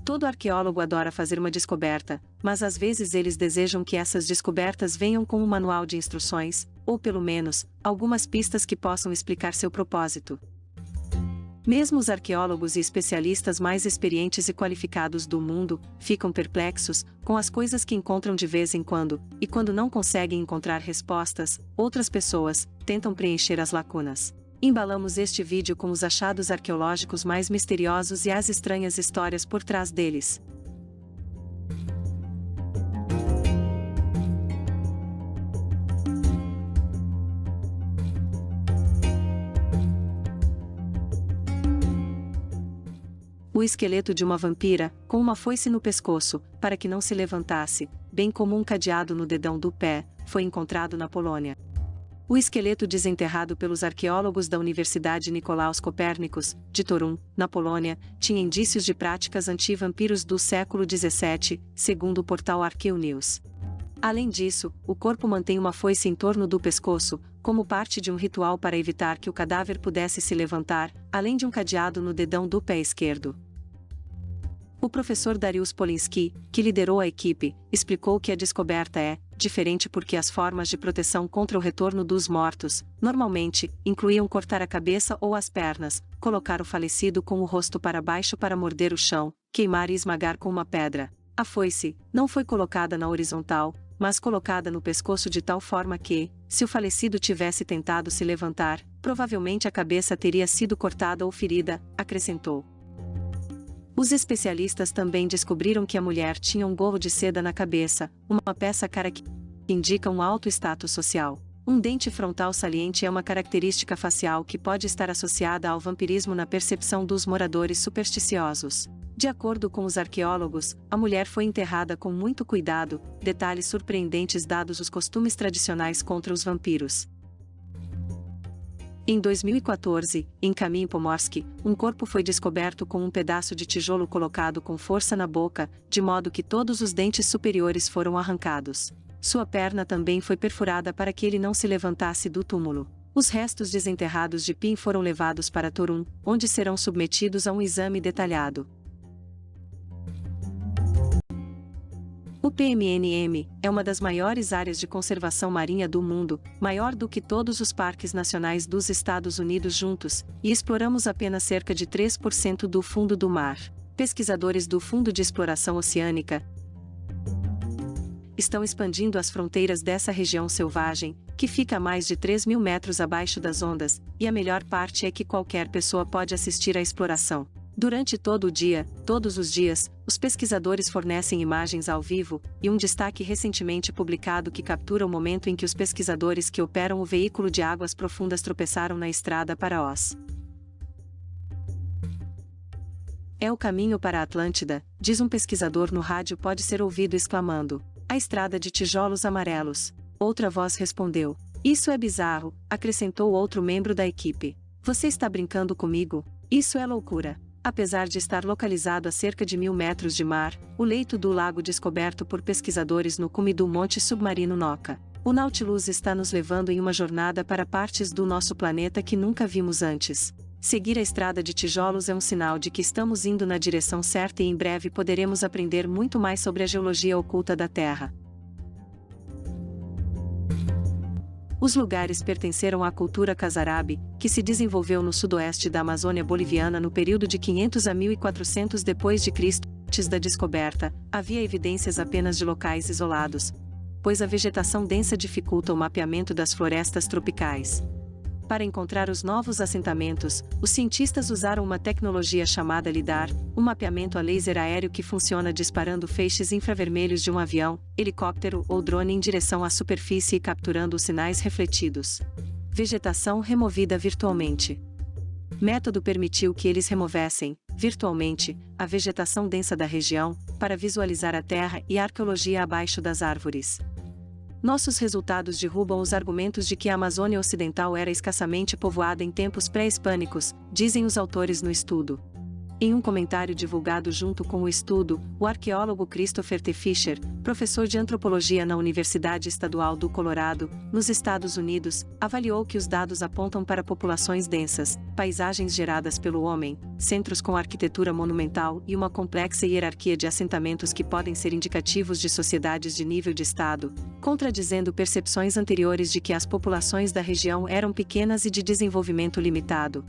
Todo arqueólogo adora fazer uma descoberta, mas às vezes eles desejam que essas descobertas venham com um manual de instruções, ou pelo menos, algumas pistas que possam explicar seu propósito. Mesmo os arqueólogos e especialistas mais experientes e qualificados do mundo ficam perplexos com as coisas que encontram de vez em quando, e quando não conseguem encontrar respostas, outras pessoas tentam preencher as lacunas. Embalamos este vídeo com os achados arqueológicos mais misteriosos e as estranhas histórias por trás deles. O esqueleto de uma vampira, com uma foice no pescoço, para que não se levantasse, bem como um cadeado no dedão do pé, foi encontrado na Polônia. O esqueleto desenterrado pelos arqueólogos da Universidade Nicolaus Copérnicos, de Toruń, na Polônia, tinha indícios de práticas anti-vampiros do século XVII, segundo o portal ArqueoNews. Além disso, o corpo mantém uma foice em torno do pescoço, como parte de um ritual para evitar que o cadáver pudesse se levantar, além de um cadeado no dedão do pé esquerdo. O professor Dariusz Poliński, que liderou a equipe, explicou que a descoberta é diferente porque as formas de proteção contra o retorno dos mortos, normalmente, incluíam cortar a cabeça ou as pernas, colocar o falecido com o rosto para baixo para morder o chão, queimar e esmagar com uma pedra. A foice não foi colocada na horizontal, mas colocada no pescoço de tal forma que, se o falecido tivesse tentado se levantar, provavelmente a cabeça teria sido cortada ou ferida, acrescentou. Os especialistas também descobriram que a mulher tinha um gorro de seda na cabeça, uma peça cara que indica um alto status social. Um dente frontal saliente é uma característica facial que pode estar associada ao vampirismo na percepção dos moradores supersticiosos. De acordo com os arqueólogos, a mulher foi enterrada com muito cuidado, detalhes surpreendentes dados os costumes tradicionais contra os vampiros. Em 2014, em Kamień Pomorski, um corpo foi descoberto com um pedaço de tijolo colocado com força na boca, de modo que todos os dentes superiores foram arrancados. Sua perna também foi perfurada para que ele não se levantasse do túmulo. Os restos desenterrados de Pim foram levados para Toruń, onde serão submetidos a um exame detalhado. O PMNM é uma das maiores áreas de conservação marinha do mundo, maior do que todos os parques nacionais dos Estados Unidos juntos, e exploramos apenas cerca de 3% do fundo do mar. Pesquisadores do Fundo de Exploração Oceânica estão expandindo as fronteiras dessa região selvagem, que fica a mais de 3.000 metros abaixo das ondas, e a melhor parte é que qualquer pessoa pode assistir à exploração. Durante todo o dia, todos os dias, os pesquisadores fornecem imagens ao vivo, e um destaque recentemente publicado que captura o momento em que os pesquisadores que operam o veículo de águas profundas tropeçaram na estrada para Oz. É o caminho para a Atlântida, diz um pesquisador no rádio pode ser ouvido exclamando. A estrada de tijolos amarelos. Outra voz respondeu. Isso é bizarro, acrescentou outro membro da equipe. Você está brincando comigo? Isso é loucura. Apesar de estar localizado a cerca de 1.000 metros de mar, o leito do lago descoberto por pesquisadores no cume do Monte Submarino Noka. O Nautilus está nos levando em uma jornada para partes do nosso planeta que nunca vimos antes. Seguir a estrada de tijolos é um sinal de que estamos indo na direção certa e em breve poderemos aprender muito mais sobre a geologia oculta da Terra. Os lugares pertenceram à cultura Casarabe, que se desenvolveu no sudoeste da Amazônia boliviana no período de 500 a 1400 d.C. Antes da descoberta, havia evidências apenas de locais isolados, pois a vegetação densa dificulta o mapeamento das florestas tropicais. Para encontrar os novos assentamentos, os cientistas usaram uma tecnologia chamada LIDAR, um mapeamento a laser aéreo que funciona disparando feixes infravermelhos de um avião, helicóptero ou drone em direção à superfície e capturando os sinais refletidos. Vegetação removida virtualmente. Método permitiu que eles removessem, virtualmente, a vegetação densa da região, para visualizar a terra e a arqueologia abaixo das árvores. Nossos resultados derrubam os argumentos de que a Amazônia Ocidental era escassamente povoada em tempos pré-hispânicos, dizem os autores no estudo. Em um comentário divulgado junto com o estudo, o arqueólogo Christopher T. Fisher, professor de antropologia na Universidade Estadual do Colorado, nos Estados Unidos, avaliou que os dados apontam para populações densas, paisagens geradas pelo homem, centros com arquitetura monumental e uma complexa hierarquia de assentamentos que podem ser indicativos de sociedades de nível de estado, contradizendo percepções anteriores de que as populações da região eram pequenas e de desenvolvimento limitado.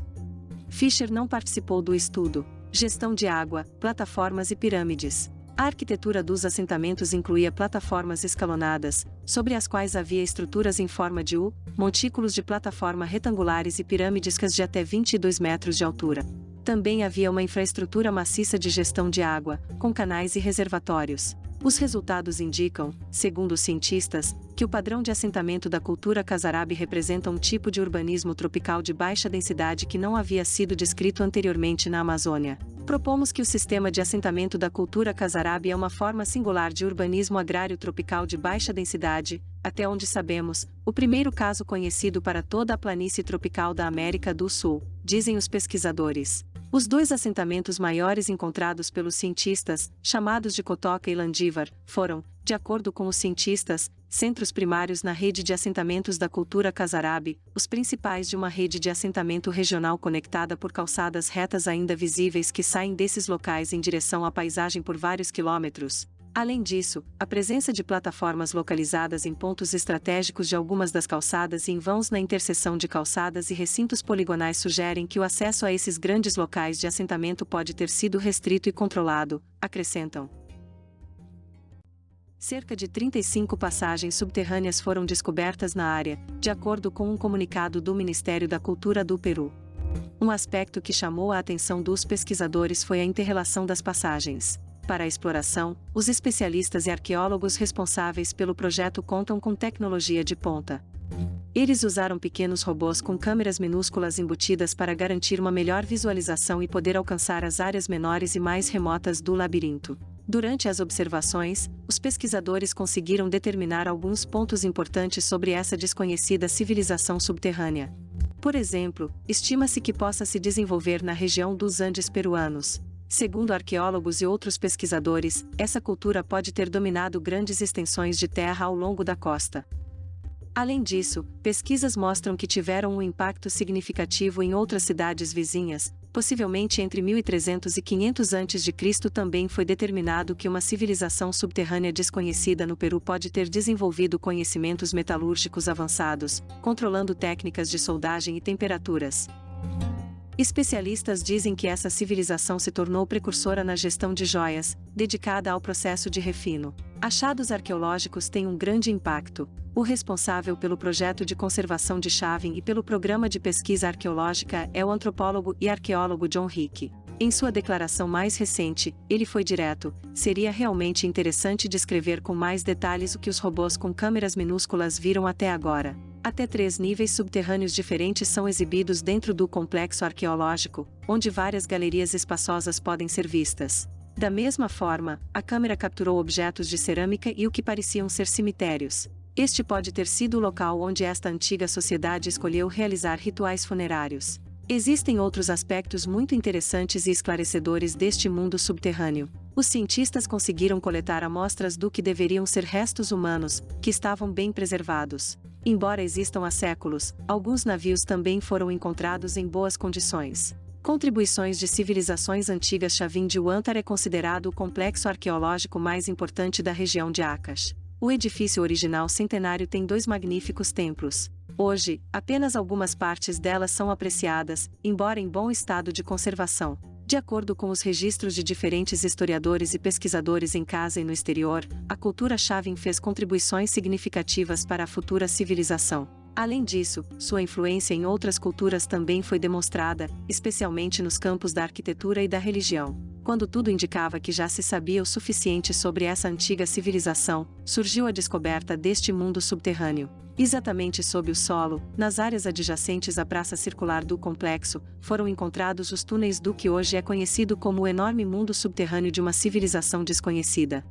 Fisher não participou do estudo. Gestão de água, plataformas e pirâmides. A arquitetura dos assentamentos incluía plataformas escalonadas, sobre as quais havia estruturas em forma de U, montículos de plataforma retangulares e pirâmides de até 22 metros de altura. Também havia uma infraestrutura maciça de gestão de água, com canais e reservatórios. Os resultados indicam, segundo os cientistas, que o padrão de assentamento da cultura Khazarabi representa um tipo de urbanismo tropical de baixa densidade que não havia sido descrito anteriormente na Amazônia. Propomos que o sistema de assentamento da cultura Khazarabi é uma forma singular de urbanismo agrário tropical de baixa densidade, até onde sabemos, o primeiro caso conhecido para toda a planície tropical da América do Sul, dizem os pesquisadores. Os dois assentamentos maiores encontrados pelos cientistas, chamados de Kotoka e Landívar, foram, de acordo com os cientistas, centros primários na rede de assentamentos da cultura Khazarabi, os principais de uma rede de assentamento regional conectada por calçadas retas ainda visíveis que saem desses locais em direção à paisagem por vários quilômetros. Além disso, a presença de plataformas localizadas em pontos estratégicos de algumas das calçadas e em vãos na interseção de calçadas e recintos poligonais sugerem que o acesso a esses grandes locais de assentamento pode ter sido restrito e controlado, acrescentam. Cerca de 35 passagens subterrâneas foram descobertas na área, de acordo com um comunicado do Ministério da Cultura do Peru. Um aspecto que chamou a atenção dos pesquisadores foi a interrelação das passagens. Para a exploração, os especialistas e arqueólogos responsáveis pelo projeto contam com tecnologia de ponta. Eles usaram pequenos robôs com câmeras minúsculas embutidas para garantir uma melhor visualização e poder alcançar as áreas menores e mais remotas do labirinto. Durante as observações, os pesquisadores conseguiram determinar alguns pontos importantes sobre essa desconhecida civilização subterrânea. Por exemplo, estima-se que possa se desenvolver na região dos Andes peruanos. Segundo arqueólogos e outros pesquisadores, essa cultura pode ter dominado grandes extensões de terra ao longo da costa. Além disso, pesquisas mostram que tiveram um impacto significativo em outras cidades vizinhas, possivelmente entre 1300 e 500 a.C. Também foi determinado que uma civilização subterrânea desconhecida no Peru pode ter desenvolvido conhecimentos metalúrgicos avançados, controlando técnicas de soldagem e temperaturas. Especialistas dizem que essa civilização se tornou precursora na gestão de joias, dedicada ao processo de refino. Achados arqueológicos têm um grande impacto. O responsável pelo projeto de conservação de Chavin e pelo programa de pesquisa arqueológica é o antropólogo e arqueólogo John Hick. Em sua declaração mais recente, ele foi direto: seria realmente interessante descrever com mais detalhes o que os robôs com câmeras minúsculas viram até agora. Até 3 níveis subterrâneos diferentes são exibidos dentro do complexo arqueológico, onde várias galerias espaçosas podem ser vistas. Da mesma forma, a câmera capturou objetos de cerâmica e o que pareciam ser cemitérios. Este pode ter sido o local onde esta antiga sociedade escolheu realizar rituais funerários. Existem outros aspectos muito interessantes e esclarecedores deste mundo subterrâneo. Os cientistas conseguiram coletar amostras do que deveriam ser restos humanos, que estavam bem preservados. Embora existam há séculos, alguns navios também foram encontrados em boas condições. Contribuições de civilizações antigas. Chavin de Huántar é considerado o complexo arqueológico mais importante da região de Ancash. O edifício original centenário tem 2 magníficos templos. Hoje, apenas algumas partes delas são apreciadas, embora em bom estado de conservação. De acordo com os registros de diferentes historiadores e pesquisadores em casa e no exterior, a cultura Chavin fez contribuições significativas para a futura civilização. Além disso, sua influência em outras culturas também foi demonstrada, especialmente nos campos da arquitetura e da religião. Quando tudo indicava que já se sabia o suficiente sobre essa antiga civilização, surgiu a descoberta deste mundo subterrâneo. Exatamente sob o solo, nas áreas adjacentes à praça circular do complexo, foram encontrados os túneis do que hoje é conhecido como o enorme mundo subterrâneo de uma civilização desconhecida.